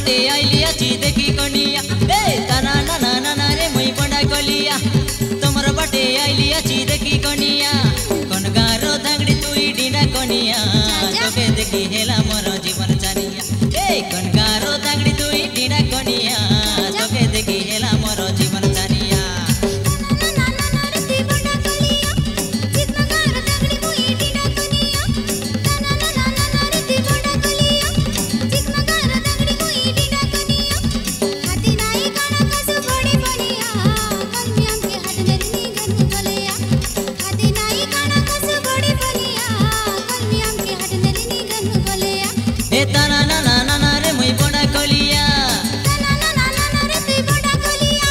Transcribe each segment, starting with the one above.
बाटे आइली आची देखी कनिया ए ताना ना ना ना ना रे मुई बड़ा कलिया तमर बाटे आइली आची देखी कनिया कन गारो धांगड़ी तुई डिना कनिया तोके देखी हेला मोर जीवन चानिया ए कन गारो धांगड़ी तुई डिना कनिया तोके देखी हेला मोर जीवन चानिया ए ताना ना ना ना ना रे मुई बड़ा कलिया ताना ना ना ना ना रे तुई बड़ा कलिया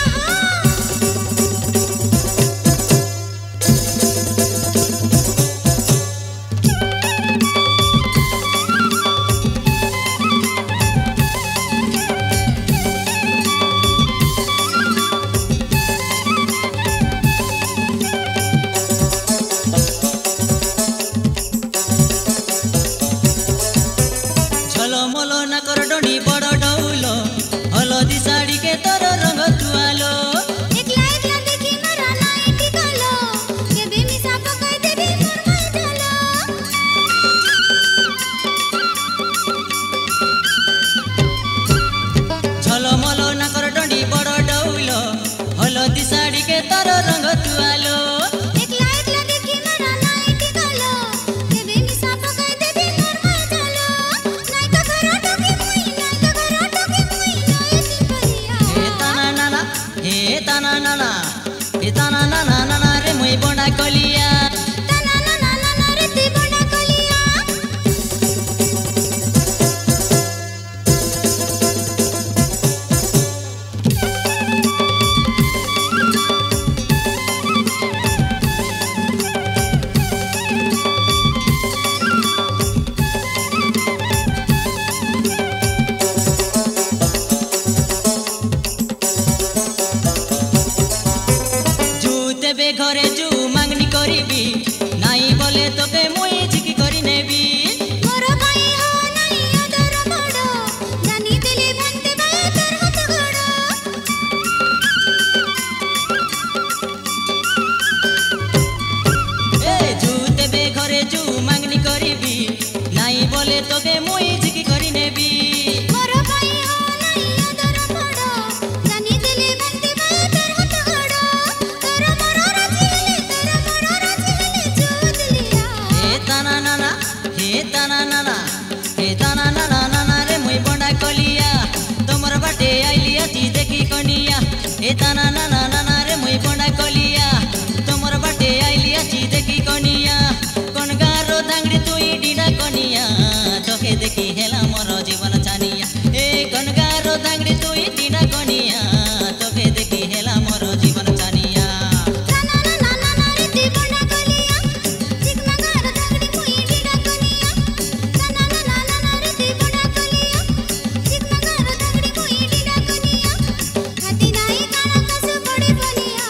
झलमल ना कर डोनी बड़ डौलो हलदी साड़ी के तोर रंग तुआलो एकला एकला देखी मरा नाई टिकलो के बेमी साप कह देबी मोर माई ढलो झलमल ना कर डोनी बड़ डौलो हलदी साड़ी के तोर रंग तुआलो एकला एकला देखी मरा नाई टिकलो के बेमी साप कह देबी मोर माई ढलो नाई का घरा टोकी मुई नाई का घरा टोकी मुई नयती परिया हे ताना ना ना हे ताना ना ना हे ताना ना ना ना ना रे मुई बड़ा कलिया ताना ना ना ना ना रे तुई बड़ा कलिया जू देबे घरे जू मांगनी करिबी नाई बोले तोके मुई झिकी करी नेबी मोर भाई हो नाई अदर बड़ जानी दिले भंते बाय तोर हाथ गड़ ए जू देबे घरे जू मांगनी करिबी नाई बोले तोके मुई झिकी करी नेबी मोर भाई हो नाई अदर बड़ जानी दिले भंते बाय तोर हाथ गड़ तोर मोर राजी हेले चूत लिया हे ताना ना ना हे ताना ना ना हे ताना ना ना ना ना रे मुई बड़ा कलिया तमर बाटे आइली आची देखी कनिया हे ताना ना ना ना ना रे मुई बड़ा कलिया तमर बाटे आइली आची देखी कनिया कन गारो धांगड़ी तुई डिना कनिया तोके देखी हेला मोर जीवन चानिया ए कन गारो धांगड़ी तुई डिना कनिया तोके देखी हेला मोर जीवन चानिया ताना ना ना ना ना रे तुई बड़ा कलिया चिकना घर धांगड़ी मुई डिडा कनिया ताना ना ना ना ना रे तुई बड़ा कलिया चिकना घर धांगड़ी मुई डिडा कनिया हाथी नाई काना कस बड़ी बलिया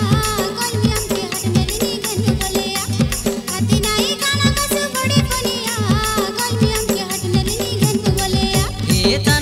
कलमी हमके हट मेरी गन बोलिया हाथी नाई काना कस बड़ी बलिया कलमी हमके हट मेरी गन बोलिया हे ताना